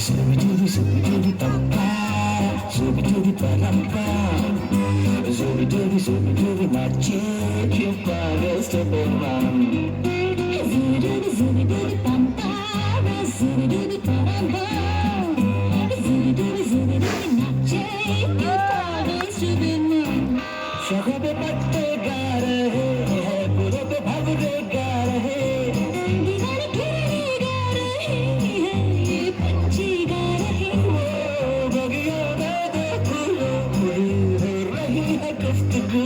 Zooby-dooby, zooby-dooby-bum-ba. Zooby-dooby-ba-dum-ba. Zooby-dooby, zooby-dooby, magic. Your body's stepping on. Zooby-dooby, zooby-dooby-bum-ba. Zooby-dooby-ba-dum-ba. Zooby-dooby, zooby-dooby, magic. Your body's stepping on. शगों पे पत्ते गा रहे हैं, फूलों पे भंवरे गा रहे हैं, दीवाने खिलने गा रहे हैं, ये पंछी गा रहे हैं। वो बगियों में देखो हुई हो रही है गुफ्तगू,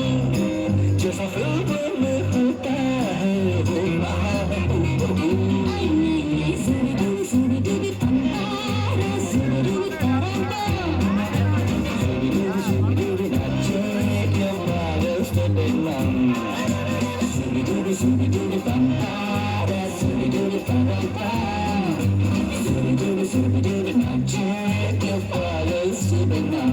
जैसा फिल्मों में होता है हो रहा है हूबहू। ज़ूबी-डूबी ज़ूबी-डूबी बम्बारा, ज़ूबी-डूबी तारांबा, ज़ूबी-डूबी ज़ूबी-डूबी नाचे your body's stepping on. Zooby-dooby zooby-dooby bambara, zooby-dooby ba-dum-ba. Zooby-dooby zooby-dooby magic, your body's stepping on.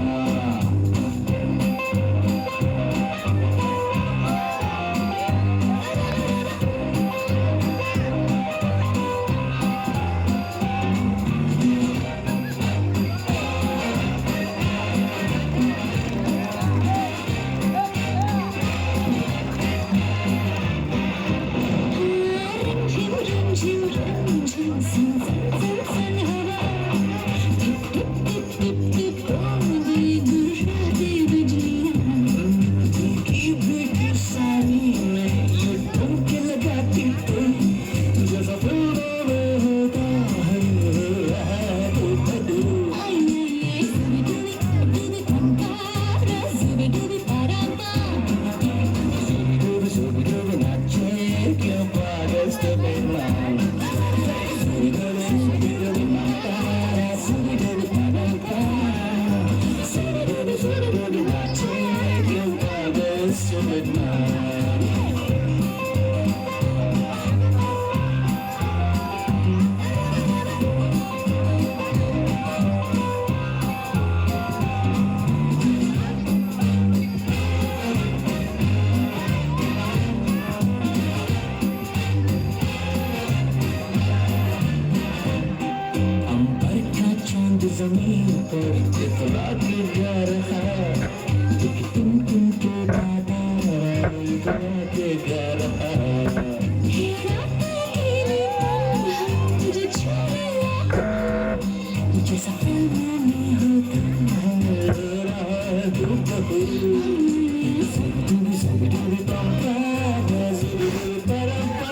ज़मीन पर इतना गिर रहा है, तुम के दादा के गा रहा जैसा फिल्मों में होता है हूबहू। ज़ूबी-डूबी ज़ूबी-डूबी बम्बा, ज़ूबी-डूबी ba-dum-ba.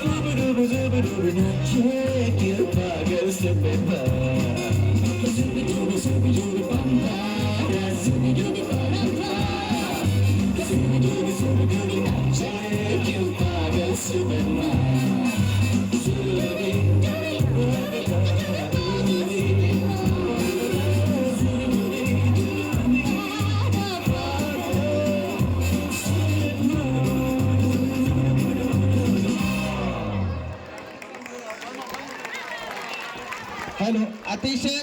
Zooby-dooby zooby-dooby magic, your body's stepping on. Zooby-dooby zooby-dooby bamba, zooby-dooby ba-dum-ba. Zooby-dooby zooby-dooby magic, your body's stepping on. Zooby-dooby hello, अतिशय